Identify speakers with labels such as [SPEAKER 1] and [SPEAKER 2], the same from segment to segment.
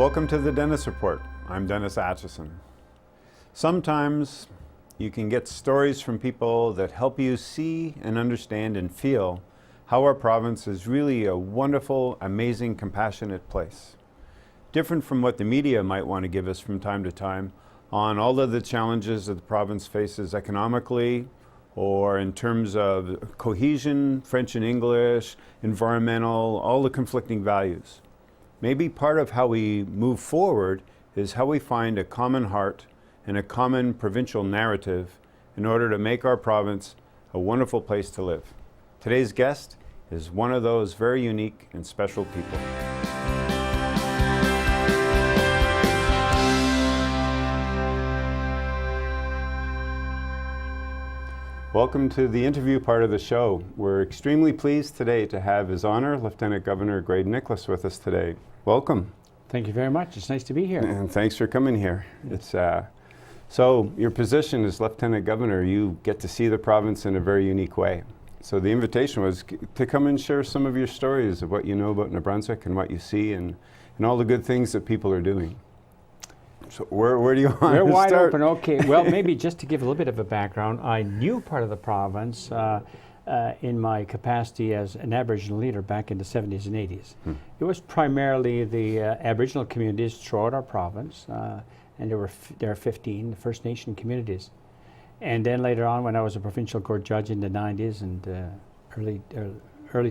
[SPEAKER 1] Welcome to the Dennis Report. I'm Dennis Atchison. Sometimes you can get stories from people that help you see and understand and feel how our province is really a wonderful, amazing, compassionate place. Different from what the media might want to give us from time to time on all of the challenges that the province faces economically or in terms of cohesion, French and English, environmental, all the conflicting values. Maybe part of how we move forward is how we find a common heart and a common provincial narrative in order to make our province a wonderful place to live. Today's guest is one of those very unique and special people. Welcome to the interview part of the show. We're extremely pleased today to have His Honor Lieutenant Governor Graydon Nicholas with us today. Welcome.
[SPEAKER 2] Thank you very much. It's nice to be here.
[SPEAKER 1] And thanks for coming here. It's so your position as Lieutenant Governor, you get to see the province in a very unique way. So the invitation was to come and share some of your stories of what you know about New Brunswick and what you see and all the good things that people are doing. So where do you want to start?
[SPEAKER 2] We're wide open. Okay. Well, maybe just to give a little bit of a background, I knew part of the province in my capacity as an Aboriginal leader back in the 70s and 80s. It was primarily the Aboriginal communities throughout our province, and there are 15 First Nation communities. And then later on, when I was a provincial court judge in the 90s and early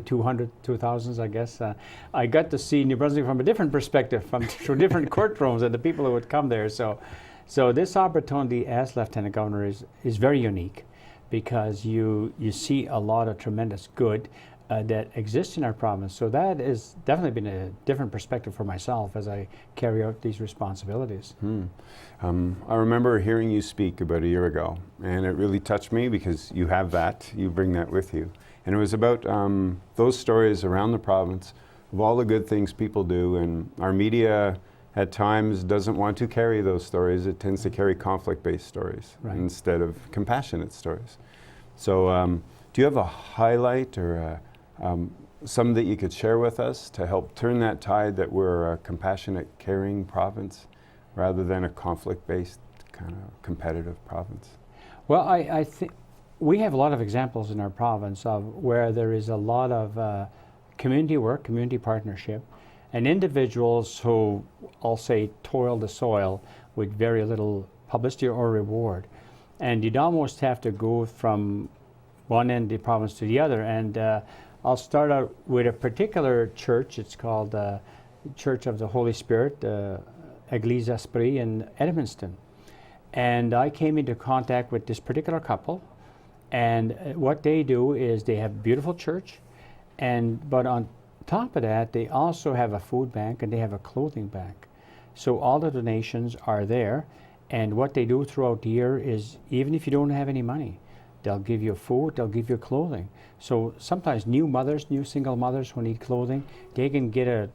[SPEAKER 2] 2000s, I guess, I got to see New Brunswick from a different perspective, through different courtrooms and the people who would come there. So this opportunity as Lieutenant Governor is very unique because you see a lot of tremendous good that exists in our province. So that has definitely been a different perspective for myself as I carry out these responsibilities.
[SPEAKER 1] I remember hearing you speak about a year ago, and it really touched me because you have that, you bring that with you. And it was about those stories around the province of all the good things people do, and our media at times doesn't want to carry those stories. It tends to carry conflict-based stories instead of compassionate stories. So do you have a highlight or some that you could share with us to help turn that tide that we're a compassionate, caring province rather than a conflict-based kind of competitive province?
[SPEAKER 2] Well, I think we have a lot of examples in our province of where there is a lot of community work, community partnership, and individuals who, I'll say, toil the soil with very little publicity or reward. And you'd almost have to go from one end of the province to the other. And I'll start out with a particular church. It's called Church of the Holy Spirit, Église Esprit in Edmundston. And I came into contact with this particular couple. And what they do is they have a beautiful church, but on top of that, they also have a food bank and they have a clothing bank. So all the donations are there, and what they do throughout the year is, even if you don't have any money, they'll give you food, they'll give you clothing. So sometimes new single mothers who need clothing, they can get an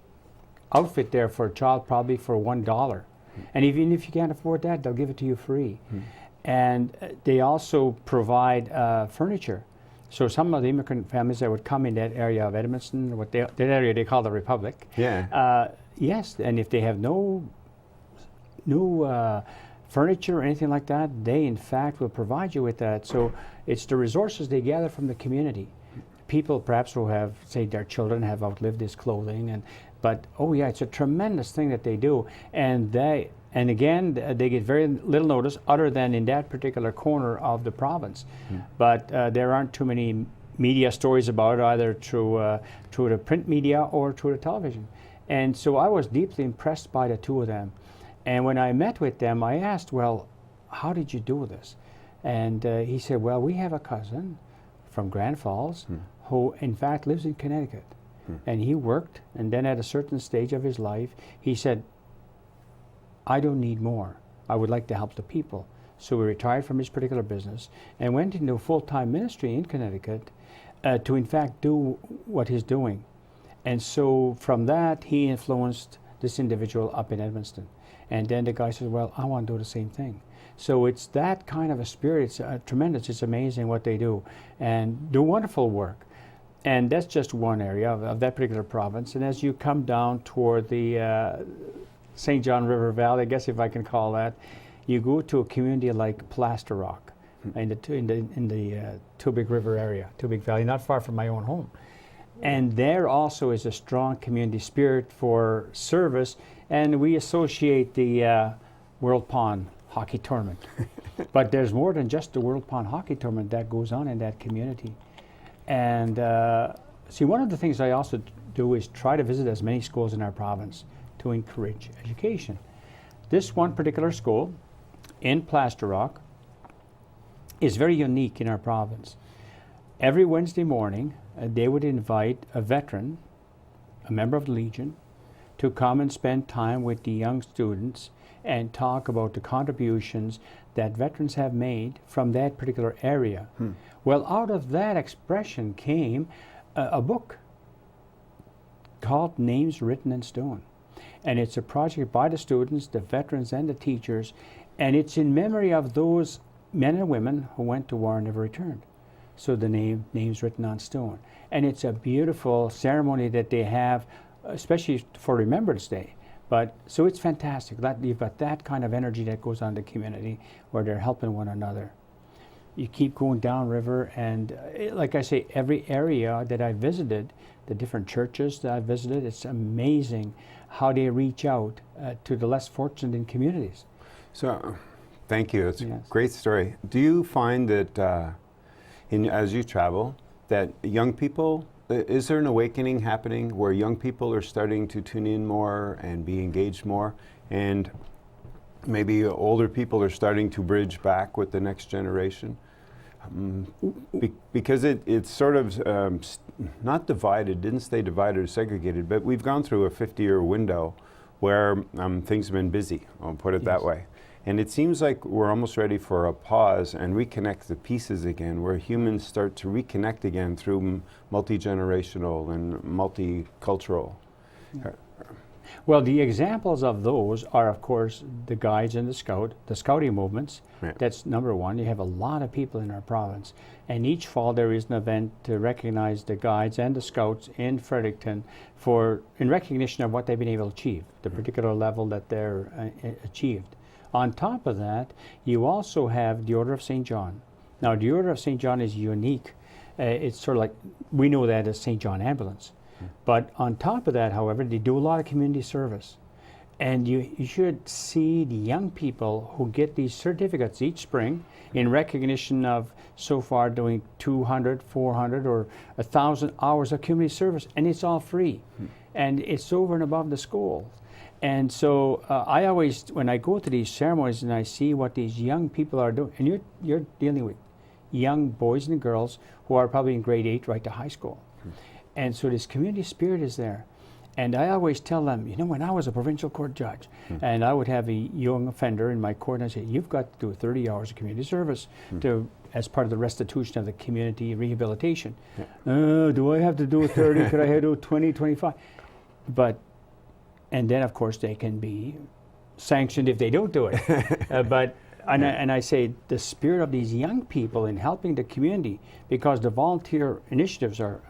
[SPEAKER 2] outfit there for a child probably for $1. And even if you can't afford that, they'll give it to you free. And they also provide furniture. So some of the immigrant families that would come in that area of Edmundston, that area they call the Republic.
[SPEAKER 1] Yeah.
[SPEAKER 2] Yes, and if they have no furniture or anything like that, they in fact will provide you with that. So it's the resources they gather from the community. People perhaps who have, say, their children have outlived this clothing, but oh yeah, it's a tremendous thing that they do. And again, they get very little notice other than in that particular corner of the province. But there aren't too many media stories about it, either through the print media or through the television. And so I was deeply impressed by the two of them. And when I met with them, I asked, well, how did you do this? And he said, well, we have a cousin from Grand Falls who in fact lives in Connecticut. And he worked, and then at a certain stage of his life, he said, I don't need more. I would like to help the people. So he retired from his particular business and went into full-time ministry in Connecticut to in fact do what he's doing. And so from that, he influenced this individual up in Edmundston. And then the guy says, well, I want to do the same thing. So it's that kind of a spirit. It's tremendous. It's amazing what they do and do wonderful work. And that's just one area of that particular province. And as you come down toward the St. John River Valley, I guess if I can call that, you go to a community like Plaster Rock in the Tubig River area, Tubig Valley, not far from my own home. And there also is a strong community spirit for service, and we associate the World Pond Hockey Tournament. But there's more than just the World Pond Hockey Tournament that goes on in that community. And see, one of the things I also do is try to visit as many schools in our province to encourage education. This one particular school in Plaster Rock is very unique in our province. Every Wednesday morning, they would invite a veteran, a member of the Legion, to come and spend time with the young students and talk about the contributions that veterans have made from that particular area. Well, out of that expression came a book called Names Written in Stone. And it's a project by the students, the veterans, and the teachers, and it's in memory of those men and women who went to war and never returned. So the names written on stone. And it's a beautiful ceremony that they have, especially for Remembrance Day. But so it's fantastic. You've got that kind of energy that goes on in the community where they're helping one another. You keep going downriver, and like I say, every area that I visited, the different churches that I visited, it's amazing how they reach out to the less fortunate in communities.
[SPEAKER 1] So, thank you. It's
[SPEAKER 2] Yes.
[SPEAKER 1] a great story. Do you find that as you travel, that young people, is there an awakening happening where young people are starting to tune in more and be engaged more, and maybe older people are starting to bridge back with the next generation? Because it's sort of not divided, didn't stay divided or segregated, but we've gone through a 50-year window where things have been busy, I'll put it that way. And it seems like we're almost ready for a pause and reconnect the pieces again, where humans start to reconnect again through multi-generational and multicultural.
[SPEAKER 2] Well, the examples of those are, of course, the guides and the scouting movements.
[SPEAKER 1] Right.
[SPEAKER 2] That's number one. You have a lot of people in our province. And each fall there is an event to recognize the guides and the scouts in Fredericton in recognition of what they've been able to achieve, the particular level that they're achieved. On top of that, you also have the Order of St. John. Now, the Order of St. John is unique. It's sort of like, we know that as St. John Ambulance. But on top of that, however, they do a lot of community service. And you should see the young people who get these certificates each spring in recognition of so far doing 200, 400, or 1,000 hours of community service. And it's all free. And it's over and above the school. And so I always, when I go to these ceremonies and I see what these young people are doing, and you're dealing with young boys and girls who are probably in grade 8 right to high school. And so this community spirit is there. And I always tell them, you know, when I was a provincial court judge, and I would have a young offender in my court, and I say, you've got to do 30 hours of community service as part of the restitution of the community rehabilitation. Do I have to do 30? Could I have to do 20, 25? And then, of course, they can be sanctioned if they don't do it. And I say the spirit of these young people in helping the community, because the volunteer initiatives are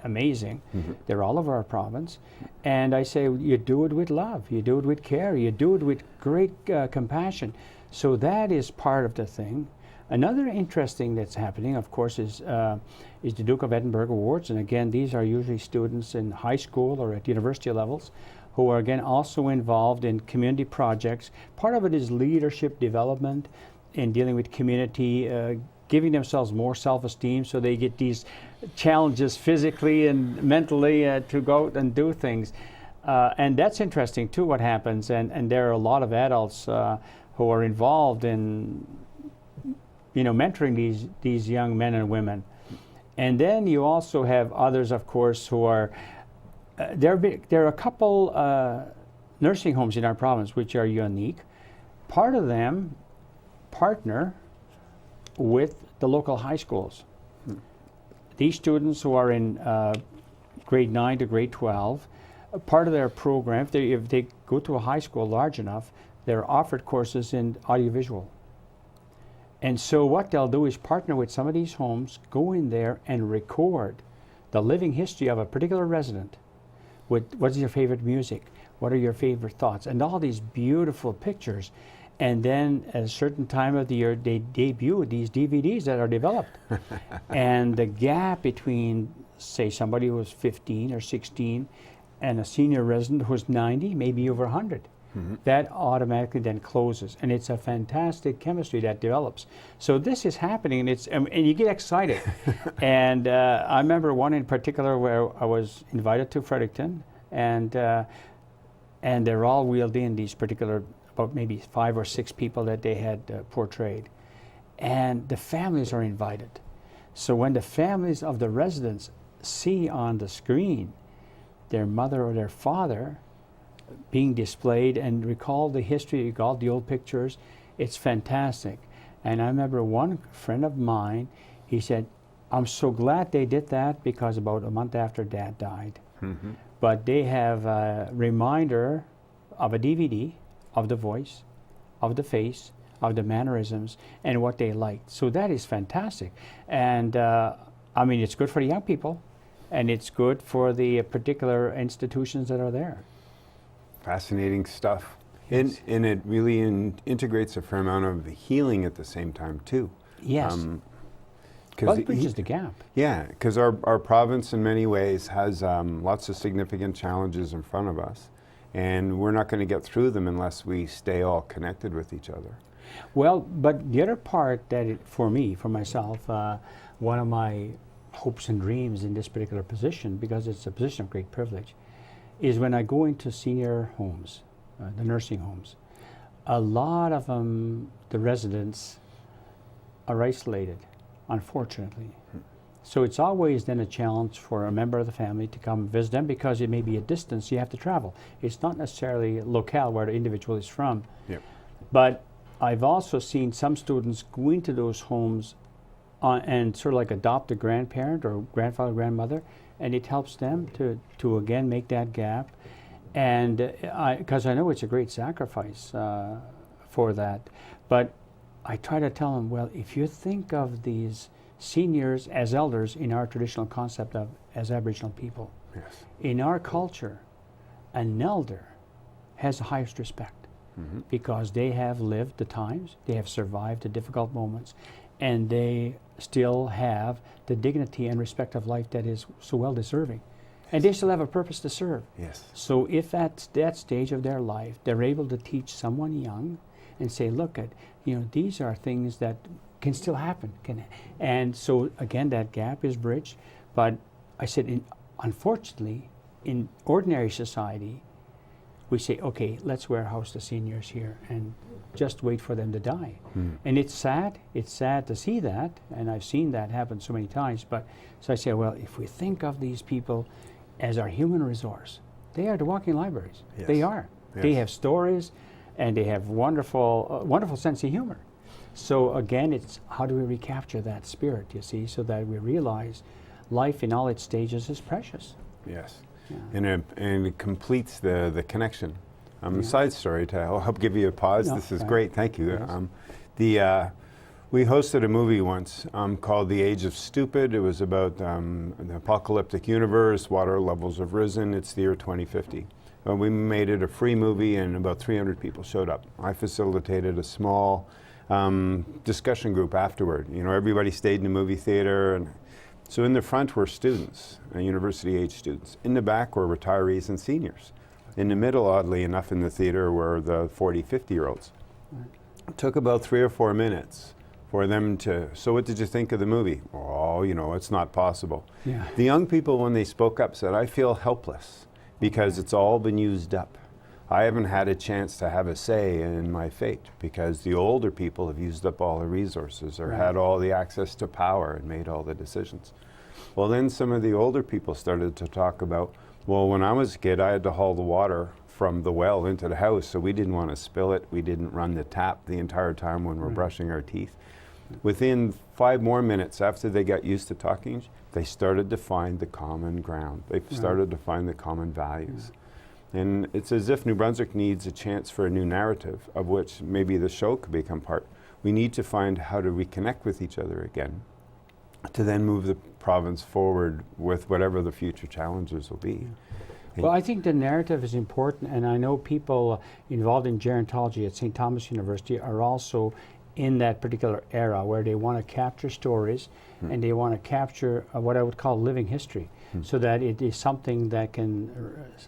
[SPEAKER 2] amazing. They're all over our province. And I say you do it with love, you do it with care, you do it with great compassion. So that is part of the thing. Another interesting that's happening, of course, is the Duke of Edinburgh Awards. And again, these are usually students in high school or at university levels who are again also involved in community projects. Part of it is leadership development in dealing with community, giving themselves more self-esteem so they get these challenges physically and mentally to go out and do things. And that's interesting too, what happens. And there are a lot of adults who are involved in mentoring these young men and women. And then you also have others, of course, who are there are a couple nursing homes in our province which are unique. Part of them partner with the local high schools. These students who are in grade 9 to grade 12, part of their program, if they go to a high school large enough, they're offered courses in audiovisual. And so what they'll do is partner with some of these homes, go in there and record the living history of a particular resident. With what's your favorite music? What are your favorite thoughts? And all these beautiful pictures. And then at a certain time of the year, they debut these DVDs that are developed. And the gap between, say, somebody who was 15 or 16 and a senior resident who's 90, maybe over 100, that automatically then closes. And it's a fantastic chemistry that develops. So this is happening, and and you get excited. And I remember one in particular where I was invited to Fredericton, and they're all wheeled in, these particular, about maybe 5 or 6 people that they had portrayed. And the families are invited. So when the families of the residents see on the screen their mother or their father being displayed and recall the history, recall the old pictures, it's fantastic. And I remember one friend of mine, he said, I'm so glad they did that, because about a month after Dad died. But they have a reminder of a DVD of the voice, of the face, of the mannerisms, and what they liked. So that is fantastic. And I mean, it's good for the young people, and it's good for the particular institutions that are there.
[SPEAKER 1] Fascinating stuff.
[SPEAKER 2] Yes.
[SPEAKER 1] And it really integrates a fair amount of healing at the same time, too.
[SPEAKER 2] Yes. Well, it bridges the gap.
[SPEAKER 1] Yeah, because our province in many ways has lots of significant challenges in front of us, and we're not going to get through them unless we stay all connected with each other.
[SPEAKER 2] Well, but the other part that, for me, for myself, one of my hopes and dreams in this particular position, because it's a position of great privilege, is when I go into senior homes, the nursing homes, a lot of them, the residents, are isolated, unfortunately. So it's always then a challenge for a member of the family to come visit them, because it may be a distance you have to travel. It's not necessarily locale where the individual is from.
[SPEAKER 1] Yep. But
[SPEAKER 2] I've also seen some students go into those homes and sort of like adopt a grandparent or grandfather, grandmother, and it helps them to again make that gap. And because I know it's a great sacrifice for that, but I try to tell them, well, if you think of these seniors as elders in our traditional concept of as Aboriginal people,
[SPEAKER 1] yes.
[SPEAKER 2] In our culture, an elder has the highest respect, because they have lived the times, they have survived the difficult moments, and they still have the dignity and respect of life that is so well deserving. And they still have a purpose to serve.
[SPEAKER 1] Yes.
[SPEAKER 2] So if at that stage of their life, they're able to teach someone young and say, look, these are things that can still happen. And so again, that gap is bridged. But I said, unfortunately, in ordinary society, we say, okay, let's warehouse the seniors here and just wait for them to die. And it's sad to see that, and I've seen that happen so many times. But so I say, well, if we think of these people as our human resource, they are the walking libraries.
[SPEAKER 1] Yes.
[SPEAKER 2] They are.
[SPEAKER 1] Yes.
[SPEAKER 2] They have stories, and they have wonderful sense of humor. So again, it's how do we recapture that spirit, you see, so that we realize life in all its stages is precious.
[SPEAKER 1] Yes.
[SPEAKER 2] Yeah.
[SPEAKER 1] And it completes the connection. Side story to help give you a pause.
[SPEAKER 2] No,
[SPEAKER 1] this is
[SPEAKER 2] right.
[SPEAKER 1] great. Thank you.
[SPEAKER 2] Yes.
[SPEAKER 1] We hosted a movie once called The Age of Stupid. It was about an apocalyptic universe. Water levels have risen. It's the year 2050. We made it a free movie, and about 300 people showed up. I facilitated a small discussion group afterward. Everybody stayed in the movie theater, and so in the front were students, university-age students. In the back were retirees and seniors. In the middle, oddly enough, in the theater were the 40, 50-year-olds.
[SPEAKER 2] Right.
[SPEAKER 1] It took about 3 or 4 minutes for them to, so what did you think of the movie? Oh, it's not possible.
[SPEAKER 2] Yeah.
[SPEAKER 1] The young people, when they spoke up, said, I feel helpless because it's all been used up. I haven't had a chance to have a say in my fate because the older people have used up all the resources or
[SPEAKER 2] Right.
[SPEAKER 1] had all the access to power and made all the decisions. Well, then some of the older people started to talk about, well, when I was a kid, I had to haul the water from the well into the house, so we didn't want to spill it. We didn't run the tap the entire time when we're
[SPEAKER 2] Right.
[SPEAKER 1] brushing our teeth. Within 5 more minutes after they got used to talking, they started to find the common ground. They started to find the common values. And it's as if New Brunswick needs a chance for a new narrative, of which maybe the show could become part. We need to find how to reconnect with each other again, to then move the province forward with whatever the future challenges will be.
[SPEAKER 2] Well, I think the narrative is important, and I know people involved in gerontology at St. Thomas University are also in that particular era where they want to capture stories and they want to capture what I would call living history, so that it is something that can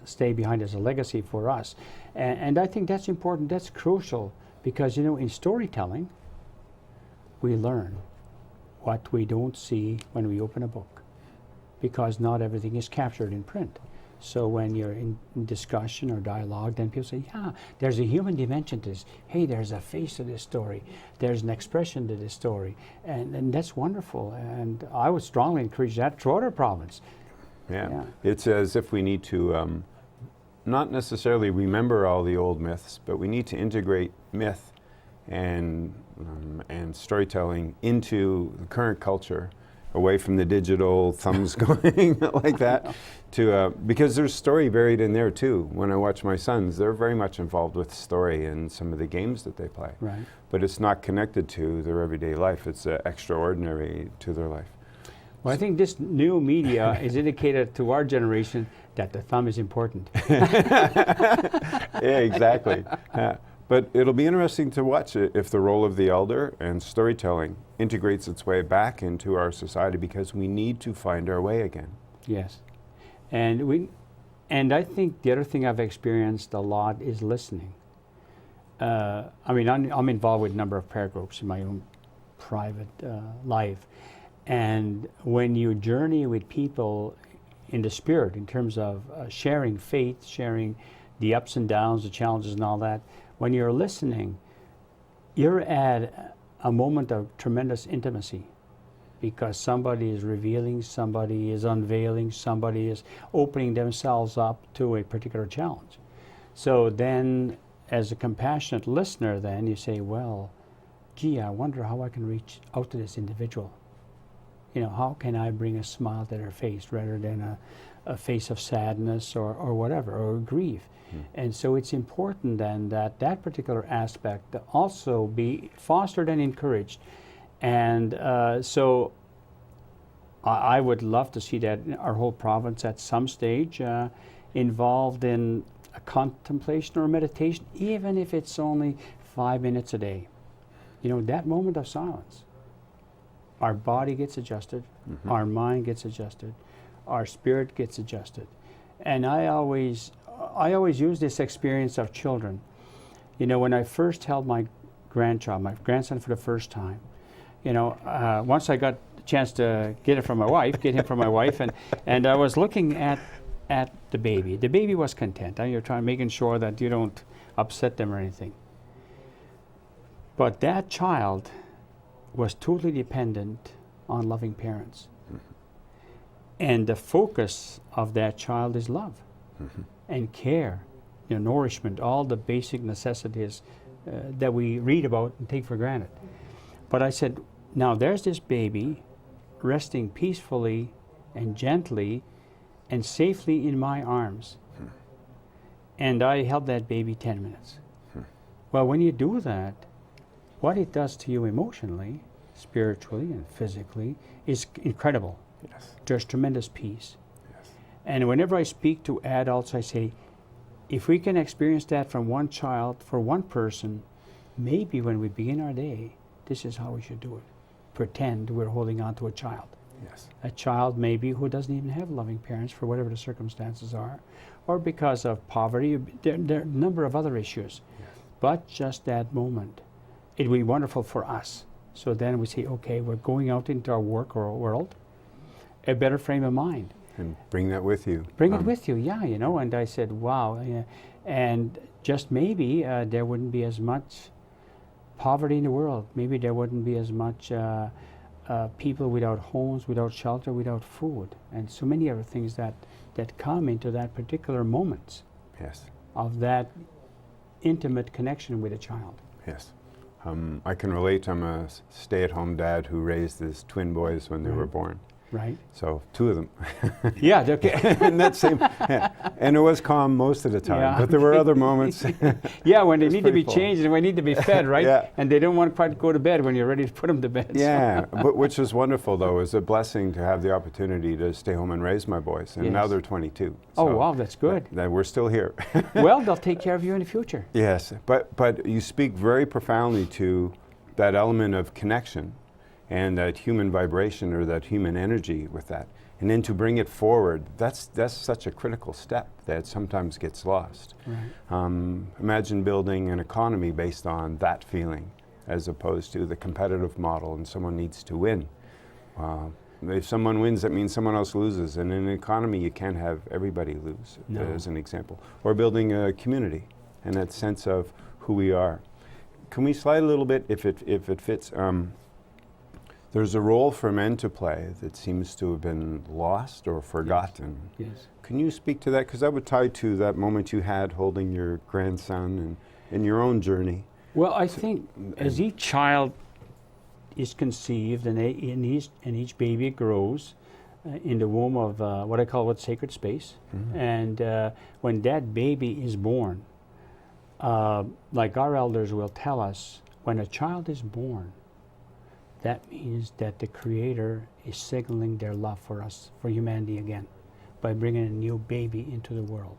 [SPEAKER 2] stay behind as a legacy for us. And I think that's important, that's crucial, because, you know, in storytelling, we learn what we don't see when we open a book, because not everything is captured in print. So when you're in discussion or dialogue, then people say, yeah, there's a human dimension to this. Hey, there's a face to this story. There's an expression to this story. And that's wonderful. And I would strongly encourage that throughout our province.
[SPEAKER 1] Yeah. It's as if we need to not necessarily remember all the old myths, but we need to integrate myth and storytelling into the current culture, away from the digital thumbs going like that, to because there's story buried in there too. When I watch my sons, they're very much involved with story in some of the games that they play.
[SPEAKER 2] Right.
[SPEAKER 1] But it's not connected to their everyday life. It's extraordinary to their life.
[SPEAKER 2] Well, I think this new media is indicated to our generation that the thumb is important.
[SPEAKER 1] Yeah, exactly. But it'll be interesting to watch it if the role of the elder and storytelling integrates its way back into our society, because we need to find our way again.
[SPEAKER 2] Yes. And I think the other thing I've experienced a lot is listening. I mean, I'm involved with a number of prayer groups in my own private life. And when you journey with people in the spirit, in terms of sharing faith, sharing the ups and downs, the challenges and all that, when you're listening, you're at a moment of tremendous intimacy, because somebody is revealing, somebody is unveiling, somebody is opening themselves up to a particular challenge. So then, as a compassionate listener, then you say, well, gee, I wonder how I can reach out to this individual. You know, how can I bring a smile to their face rather than a face of sadness or whatever, or grief. And so it's important then that that particular aspect also be fostered and encouraged. And so I would love to see that our whole province at some stage involved in a contemplation or meditation, even if it's only 5 minutes a day. You know, that moment of silence. Our body gets adjusted, our mind gets adjusted, our spirit gets adjusted. And I always use this experience of children. You know, when I first held my grandson for the first time, you know, once I got the chance to get him from my wife, and I was looking at the baby. The baby was content. You're making sure that you don't upset them or anything. But that child was totally dependent on loving parents. And the focus of that child is love and care, you know, nourishment, all the basic necessities that we read about and take for granted. But I said, now there's this baby resting peacefully and gently and safely in my arms. And I held that baby 10 minutes. Well, when you do that, what it does to you emotionally, spiritually, and physically is incredible.
[SPEAKER 1] Yes.
[SPEAKER 2] There's tremendous peace.
[SPEAKER 1] Yes.
[SPEAKER 2] And whenever I speak to adults, I say, if we can experience that from one child, for one person, maybe when we begin our day, this is how we should do it. Pretend we're holding on to a child.
[SPEAKER 1] Yes.
[SPEAKER 2] A child maybe who doesn't even have loving parents for whatever the circumstances are, or because of poverty. There are a number of other issues.
[SPEAKER 1] Yes.
[SPEAKER 2] But just that moment, it would be wonderful for us. So then we say, okay, we're going out into our work or our world, a better frame of mind.
[SPEAKER 1] And bring that with you.
[SPEAKER 2] Bring it with you, yeah, you know. And I said, wow. Yeah. And just maybe there wouldn't be as much poverty in the world. Maybe there wouldn't be as much people without homes, without shelter, without food. And so many other things that come into that particular moment.
[SPEAKER 1] Yes.
[SPEAKER 2] Of that intimate connection with a child.
[SPEAKER 1] Yes. I can relate. I'm a stay-at-home dad who raised his twin boys when they were born.
[SPEAKER 2] Right.
[SPEAKER 1] So 2 of them.
[SPEAKER 2] Yeah. Okay.
[SPEAKER 1] And that same, and it was calm most of the time,
[SPEAKER 2] Yeah.
[SPEAKER 1] but there were other moments.
[SPEAKER 2] Yeah, when they
[SPEAKER 1] It's
[SPEAKER 2] need to be
[SPEAKER 1] pretty full.
[SPEAKER 2] changed and when they need to be fed, right?
[SPEAKER 1] Yeah.
[SPEAKER 2] And they don't want to quite go to bed when you're ready to put them to bed. so-
[SPEAKER 1] Yeah, but which was wonderful though. It was a blessing to have the opportunity to stay home and raise my boys, and now
[SPEAKER 2] Yes.
[SPEAKER 1] they're 22.
[SPEAKER 2] Oh,
[SPEAKER 1] so
[SPEAKER 2] wow, that's good.
[SPEAKER 1] that we're still here.
[SPEAKER 2] Well, they'll take care of you in the future.
[SPEAKER 1] Yes, but you speak very profoundly to that element of connection and that human vibration or that human energy with that. And then to bring it forward, that's such a critical step that sometimes gets lost.
[SPEAKER 2] Right.
[SPEAKER 1] Imagine building an economy based on that feeling as opposed to the competitive model and someone needs to win. If someone wins, that means someone else loses. And in an economy, you can't have everybody lose,
[SPEAKER 2] No.
[SPEAKER 1] as an example. Or building a community and that sense of who we are. Can we slide a little bit, if it fits? There's a role for men to play that seems to have been lost or forgotten.
[SPEAKER 2] Yes.
[SPEAKER 1] Can you speak to that? Because that would tie to that moment you had holding your grandson and your own journey.
[SPEAKER 2] Well, I think as each child is conceived and each baby grows in the womb of what I call sacred space, and when that baby is born, like our elders will tell us, when a child is born, that means that the Creator is signaling their love for us, for humanity again, by bringing a new baby into the world,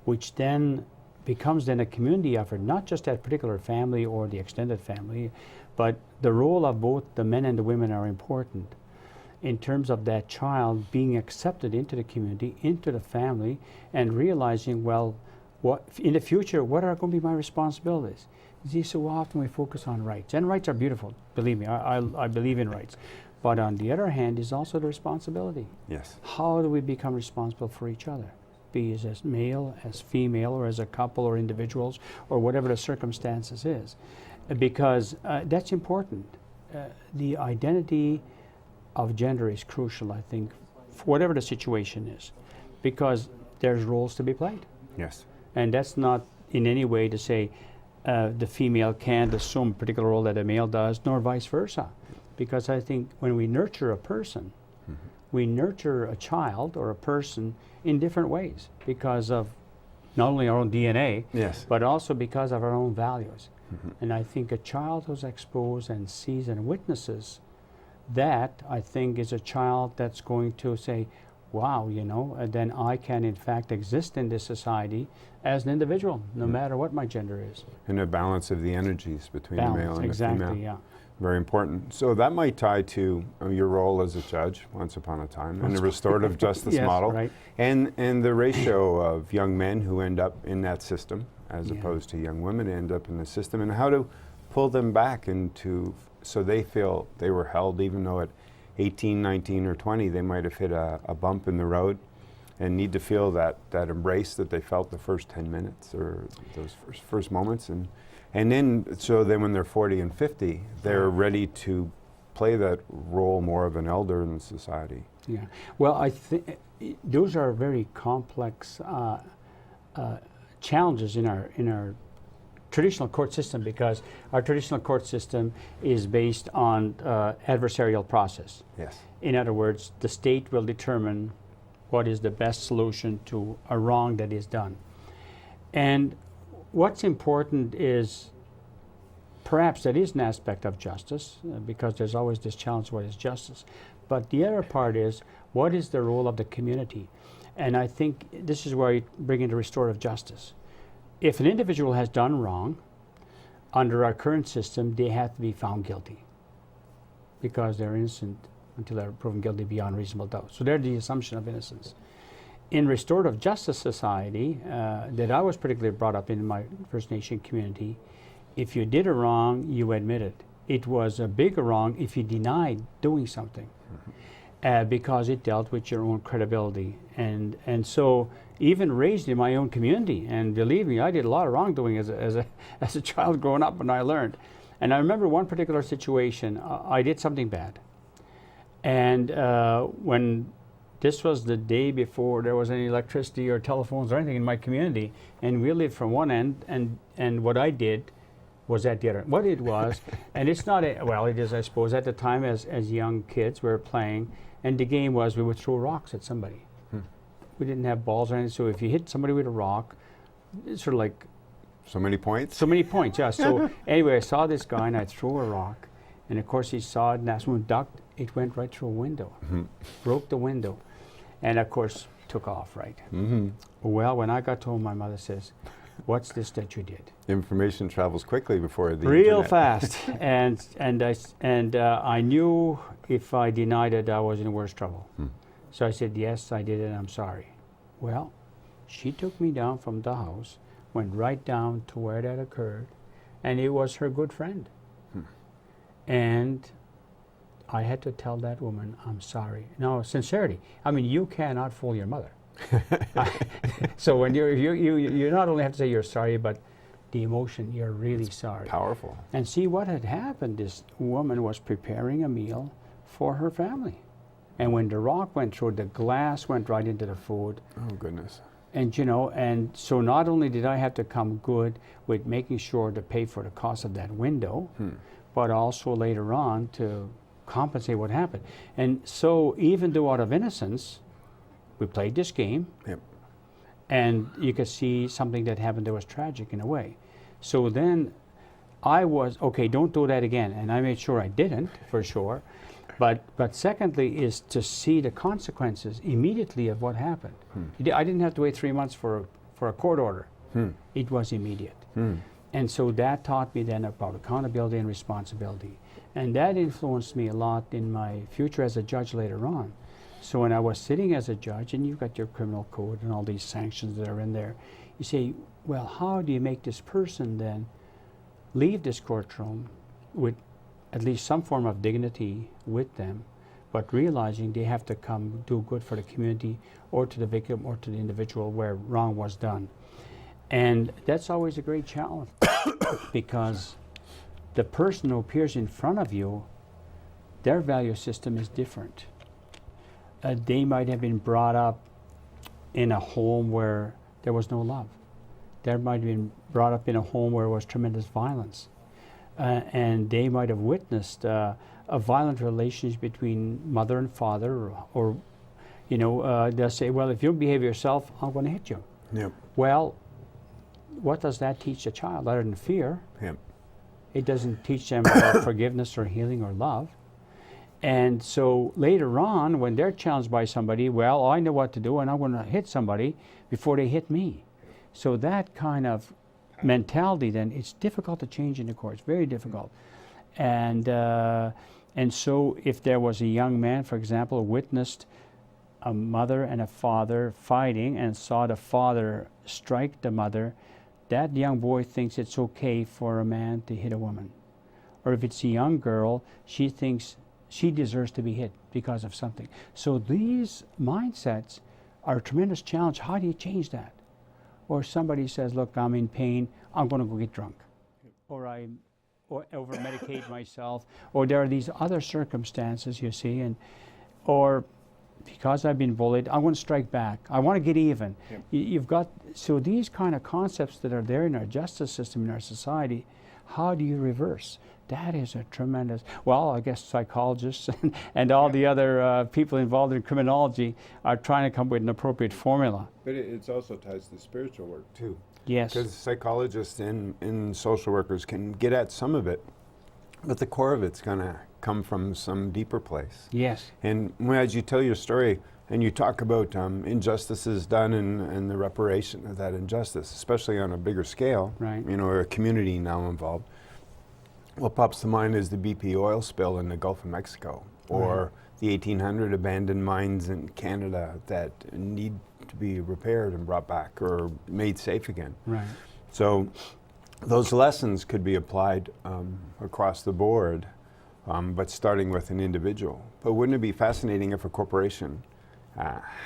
[SPEAKER 2] which then becomes then a community effort, not just that particular family or the extended family, but the role of both the men and the women are important in terms of that child being accepted into the community, into the family, and realizing, well, what in the future, what are going to be my responsibilities? You see, so often we focus on rights, and rights are beautiful, believe me, I believe in rights. But on the other hand is also the responsibility.
[SPEAKER 1] Yes.
[SPEAKER 2] How do we become responsible for each other? Be it as male, as female, or as a couple or individuals, or whatever the circumstances is. Because that's important. The identity of gender is crucial, I think, for whatever the situation is, because there's roles to be played.
[SPEAKER 1] Yes.
[SPEAKER 2] And that's not in any way to say the female can't assume a particular role that a male does, nor vice versa. Because I think when we nurture a person, we nurture a child or a person in different ways because of not only our own DNA,
[SPEAKER 1] Yes.
[SPEAKER 2] but also because of our own values. And I think a child who's exposed and sees and witnesses that, I think, is a child that's going to say, wow, then I can in fact exist in this society as an individual, no matter what my gender is.
[SPEAKER 1] And a balance of the energies between the male and
[SPEAKER 2] exactly,
[SPEAKER 1] the female.
[SPEAKER 2] yeah.
[SPEAKER 1] Very important. So that might tie to your role as a judge once upon a time in the restorative justice
[SPEAKER 2] Yes,
[SPEAKER 1] model,
[SPEAKER 2] right.
[SPEAKER 1] and the ratio of young men who end up in that system as
[SPEAKER 2] Yeah.
[SPEAKER 1] opposed to young women who end up in the system, and how to pull them back into so they feel they were held, even though at 18, 19, or 20 they might have hit a bump in the road and need to feel that embrace that they felt the first 10 minutes or those first moments, and then so then when they're 40 and 50, they're ready to play that role more of an elder in society.
[SPEAKER 2] Yeah. Well, I think those are very complex challenges in our traditional court system, because our traditional court system is based on adversarial process.
[SPEAKER 1] Yes.
[SPEAKER 2] In other words, the state will determine what is the best solution to a wrong that is done. And what's important is, perhaps that is an aspect of justice, because there's always this challenge, what is justice? But the other part is, what is the role of the community? And I think this is where you bring into restorative justice. If an individual has done wrong, under our current system, they have to be found guilty because they're innocent until they're proven guilty beyond reasonable doubt. So there's the assumption of innocence. In restorative justice society, that I was particularly brought up in my First Nation community, if you did a wrong, you admit it. It was a bigger wrong if you denied doing something, because it dealt with your own credibility. And so even raised in my own community, and believe me, I did a lot of wrongdoing as a child growing up, and I learned. And I remember one particular situation, I did something bad. And when this was the day before there was any electricity or telephones or anything in my community, and we lived from one end, and what I did Was that the other? What it was, and it's not, well, it is, I suppose, at the time as young kids we were playing, and the game was we would throw rocks at somebody. We didn't have balls or anything, so if you hit somebody with a rock, it's sort of like...
[SPEAKER 1] So many points?
[SPEAKER 2] So many points, yeah. So anyway, I saw this guy and I threw a rock, and of course he saw it, and that's when we ducked, it went right through a window, broke the window, and of course took off, right? Well, when I got home, my mother says, "What's this that you did?"
[SPEAKER 1] Information travels quickly before the
[SPEAKER 2] Real
[SPEAKER 1] internet.
[SPEAKER 2] fast, and I knew if I denied it, I was in worse trouble. So I said, "Yes, I did it. I'm sorry." Well, she took me down from the house, went right down to where that occurred, and it was her good friend. And I had to tell that woman, "I'm sorry." No, sincerity. I mean, you cannot fool your mother. So when you not only have to say you're sorry, but the emotion, you're really sorry.
[SPEAKER 1] Powerful.
[SPEAKER 2] And see what had happened, this woman was preparing a meal for her family. And when the rock went through, the glass went right into the food.
[SPEAKER 1] Oh, goodness.
[SPEAKER 2] And and so not only did I have to come good with making sure to pay for the cost of that window, but also later on to compensate what happened. And so even though out of innocence, we played this game, and you could see something that happened that was tragic in a way. So then I was, okay, don't do that again. And I made sure I didn't, for sure. But secondly is to see the consequences immediately of what happened. I didn't have to wait 3 months for a court order. It was immediate. And so that taught me then about accountability and responsibility. And that influenced me a lot in my future as a judge later on. So when I was sitting as a judge, and you've got your criminal code and all these sanctions that are in there, you say, well, how do you make this person then leave this courtroom with at least some form of dignity with them, but realizing they have to come do good for the community or to the victim or to the individual where wrong was done. And that's always a great challenge because the person who appears in front of you, their value system is different. They might have been brought up in a home where there was no love. They might have been brought up in a home where there was tremendous violence. And they might have witnessed a violent relationship between mother and father, or they'll say, well, if you don't behave yourself, I'm going to hit you. Well, what does that teach a child other than fear? It doesn't teach them about forgiveness or healing or love. And so later on, when they're challenged by somebody, well, I know what to do, and I'm going to hit somebody before they hit me. So that kind of mentality, then, it's difficult to change in the courts, very difficult. And so if there was a young man, for example, who witnessed a mother and a father fighting and saw the father strike the mother, that young boy thinks it's okay for a man to hit a woman. Or if it's a young girl, she thinks she deserves to be hit because of something. So these mindsets are a tremendous challenge. How do you change that? Or somebody says, look, I'm in pain, I'm going to go get drunk. Or I over-medicate myself. Or there are these other circumstances, you see, or because I've been bullied, I want to strike back. I want to get even. You've got, so these kind of concepts that are there in our justice system, in our society, how do you reverse? That is a tremendous, well, I guess psychologists and all the other people involved in criminology are trying to come up with an appropriate formula.
[SPEAKER 1] But it also ties to spiritual work, too.
[SPEAKER 2] Yes.
[SPEAKER 1] Because psychologists and social workers can get at some of it, but the core of it's going to come from some deeper place.
[SPEAKER 2] Yes.
[SPEAKER 1] And as you tell your story, and you talk about injustices done and the reparation of that injustice, especially on a bigger scale,
[SPEAKER 2] right.
[SPEAKER 1] Or a community now involved, what pops to mind is the BP oil spill in the Gulf of Mexico, or the 1,800 abandoned mines in Canada that need to be repaired and brought back or made safe again.
[SPEAKER 2] Right.
[SPEAKER 1] So those lessons could be applied across the board, but starting with an individual. But wouldn't it be fascinating if a corporation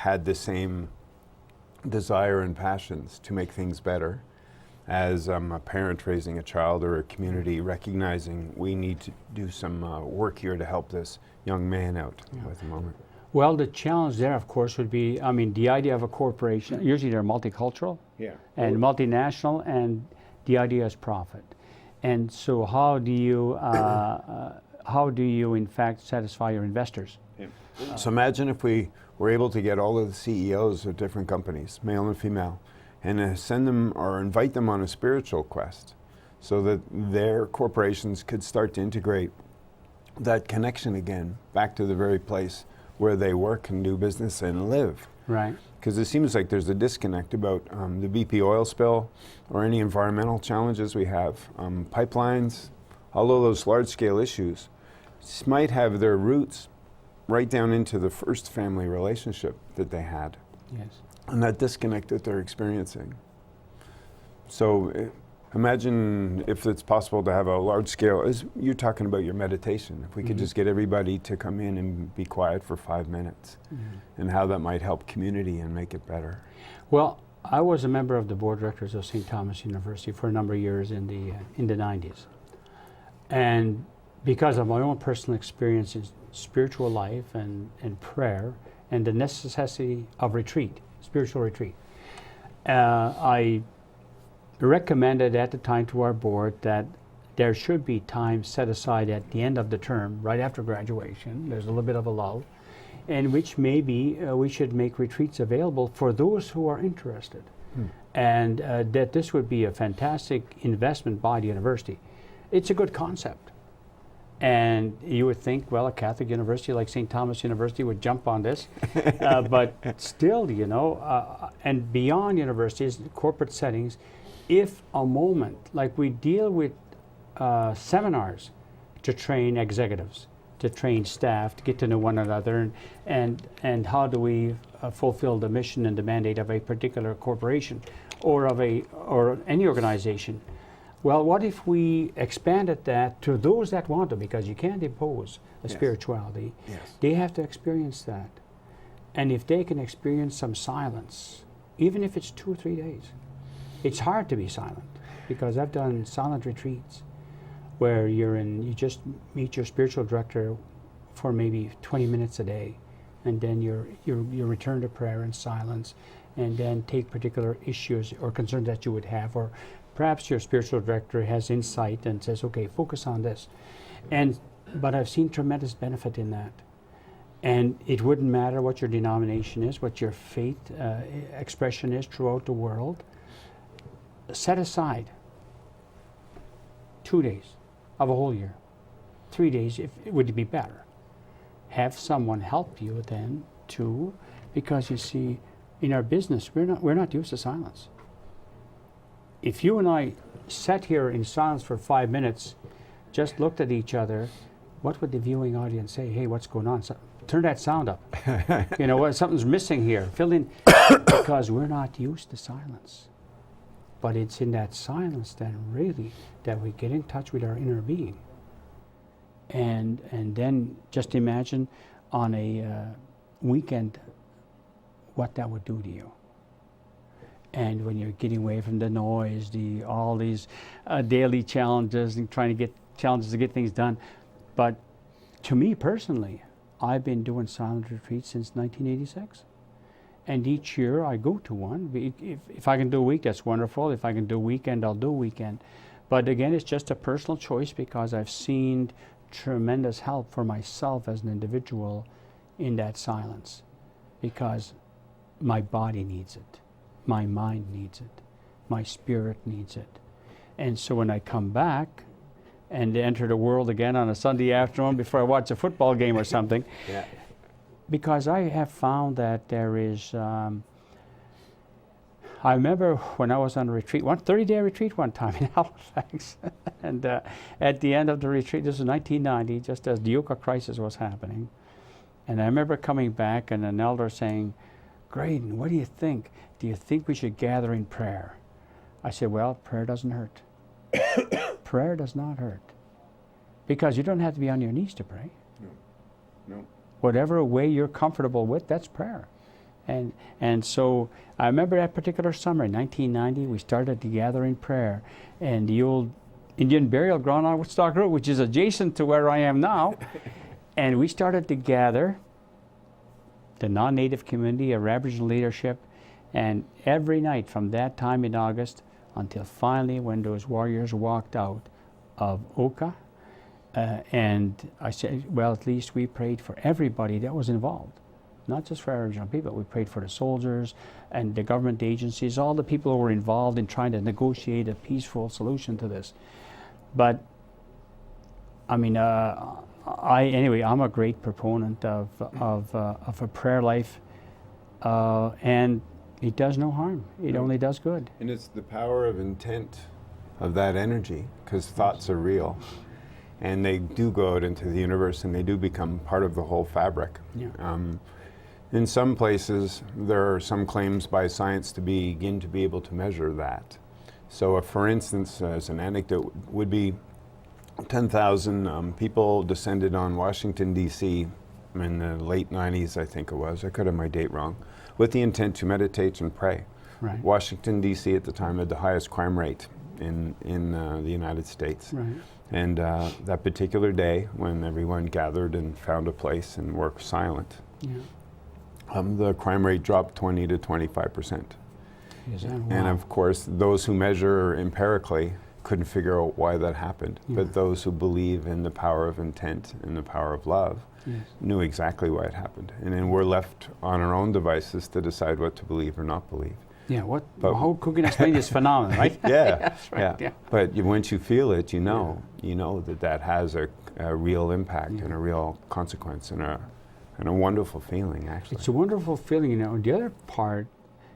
[SPEAKER 1] had the same desire and passions to make things better as a parent raising a child, or a community recognizing we need to do some work here to help this young man out with the moment?
[SPEAKER 2] Well, the challenge there, of course, would be, the idea of a corporation, usually they're multicultural and multinational, and the idea is profit. And so how do you in fact satisfy your investors?
[SPEAKER 1] So imagine if we were able to get all of the CEOs of different companies, male and female, and send them or invite them on a spiritual quest so that their corporations could start to integrate that connection again back to the very place where they work and do business and live.
[SPEAKER 2] Right.
[SPEAKER 1] Because it seems like there's a disconnect about the BP oil spill or any environmental challenges we have. Pipelines, all of those large-scale issues might have their roots right down into the first family relationship that they had.
[SPEAKER 2] Yes.
[SPEAKER 1] And that disconnect that they're experiencing. So imagine if it's possible to have a large scale, as you're talking about your meditation, if we could just get everybody to come in and be quiet for 5 minutes, and how that might help community and make it better.
[SPEAKER 2] Well, I was a member of the board of directors of St. Thomas University for a number of years in the 90s. And because of my own personal experience in spiritual life and prayer and the necessity of retreat, spiritual retreat, I recommended at the time to our board that there should be time set aside at the end of the term, right after graduation. There's a little bit of a lull, in which maybe we should make retreats available for those who are interested. And that this would be a fantastic investment by the university. It's a good concept. And you would think, well, a Catholic university like St. Thomas University would jump on this. But still, you know, and beyond universities, corporate settings, if a moment, like we deal with seminars to train executives, to train staff, to get to know one another, and how do we fulfill the mission and the mandate of a particular corporation or any organization. Well, what if we expanded that to those that want to, because you can't impose a spirituality.
[SPEAKER 1] Yes.
[SPEAKER 2] They have to experience that. And if they can experience some silence, even if it's 2 or 3 days, it's hard to be silent, because I've done silent retreats where you just meet your spiritual director for maybe 20 minutes a day, and then you return to prayer in silence, and then take particular issues or concerns that you would have, or perhaps your spiritual director has insight and says, okay, focus on this. But I've seen tremendous benefit in that. And it wouldn't matter what your denomination is, what your faith expression is throughout the world. Set aside 2 days of a whole year, 3 days, if it would be better. Have someone help you then too, because you see, in our business, we're not used to silence. If you and I sat here in silence for 5 minutes, just looked at each other, what would the viewing audience say? Hey, what's going on? So, turn that sound up. You know what? Something's missing here. Fill in, because we're not used to silence. But it's in that silence then really that we get in touch with our inner being. And then just imagine on a weekend what that would do to you. And when you're getting away from the noise, all these daily challenges and trying to get challenges to get things done. But to me personally, I've been doing silent retreats since 1986. And each year I go to one. If I can do a week, that's wonderful. If I can do a weekend, I'll do a weekend. But again, it's just a personal choice, because I've seen tremendous help for myself as an individual in that silence. Because my body needs it. My mind needs it. My spirit needs it. And so when I come back and enter the world again on a Sunday afternoon before I watch a football game or something, because I have found that there is, I remember when I was on a retreat, 30-day retreat one time in Halifax, and at the end of the retreat, this was 1990, just as the Yucca crisis was happening, and I remember coming back and an elder saying, Graydon, what do you think? Do you think we should gather in prayer? I said, well, prayer doesn't hurt. Prayer does not hurt. Because you don't have to be on your knees to pray.
[SPEAKER 1] No.
[SPEAKER 2] Whatever way you're comfortable with, that's prayer. And so I remember that particular summer in 1990, we started to gather in prayer. And the old Indian burial ground on Woodstock Road, which is adjacent to where I am now, and we started to gather, the non-native community, our Aboriginal leadership, and every night from that time in August until finally when those warriors walked out, Oka. And I said, well, at least we prayed for everybody that was involved, not just for Aboriginal people. We prayed for the soldiers and the government agencies, all the people who were involved in trying to negotiate a peaceful solution to this. But I mean, I'm a great proponent of a prayer life, and it does no harm. It only does good.
[SPEAKER 1] And it's the power of intent of that energy, because thoughts are real. And they do go out into the universe, and they do become part of the whole fabric.
[SPEAKER 2] Yeah.
[SPEAKER 1] In some places, there are some claims by science to begin to be able to measure that. So, for instance, as an anecdote, would be 10,000 people descended on Washington, D.C. in the late 90s, I think it was. I could have my date wrong, with the intent to meditate and pray.
[SPEAKER 2] Right.
[SPEAKER 1] Washington, D.C. at the time had the highest crime rate in the United States.
[SPEAKER 2] Right.
[SPEAKER 1] And that particular day, when everyone gathered and found a place and were silent, the crime rate dropped 20 to 25%. And of course, those who measure empirically couldn't figure out why that happened. But those who believe in the power of intent and the power of love knew exactly why it happened. And then we're left on our own devices to decide what to believe or not believe.
[SPEAKER 2] Yeah, how could we explain this phenomenon, right?
[SPEAKER 1] That's
[SPEAKER 2] right. Yeah.
[SPEAKER 1] But once you feel it, you know that has a real impact and a real consequence and a wonderful feeling, actually.
[SPEAKER 2] It's a wonderful feeling, you know. The other part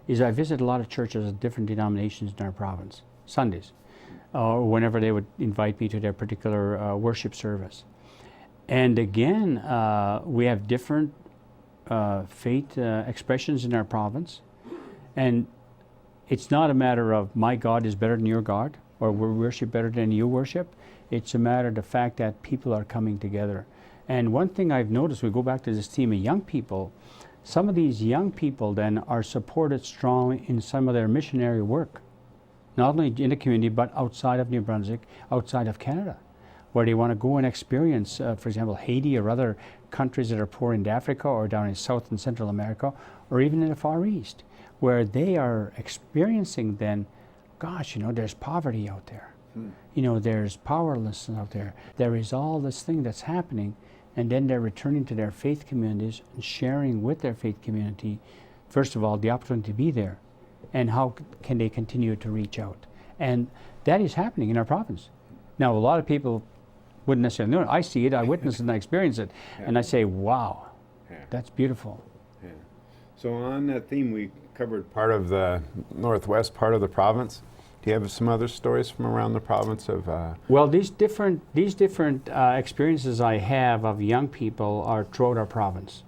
[SPEAKER 2] is I visit a lot of churches of different denominations in our province, Sundays, or whenever they would invite me to their particular worship service. And again, we have different faith expressions in our province. And it's not a matter of my God is better than your God, or we worship better than you worship. It's a matter of the fact that people are coming together. And one thing I've noticed, we go back to this theme of young people, some of these young people then are supported strongly in some of their missionary work, not only in the community, but outside of New Brunswick, outside of Canada, where they want to go and experience, for example, Haiti or other countries that are poor in Africa or down in South and Central America, or even in the Far East, where they are experiencing then, gosh, you know, there's poverty out there. You know, there's powerlessness out there. There is all this thing that's happening, and then they're returning to their faith communities and sharing with their faith community, first of all, the opportunity to be there, and how can they continue to reach out. And that is happening in our province. Now, a lot of people wouldn't necessarily know it. I see it, I witness it, and I experience it, and I say, wow, that's beautiful.
[SPEAKER 1] So on that theme, we covered part of the northwest part of the province. Do you have some other stories from around the province of?
[SPEAKER 2] Well, these different experiences I have of young people are throughout our province,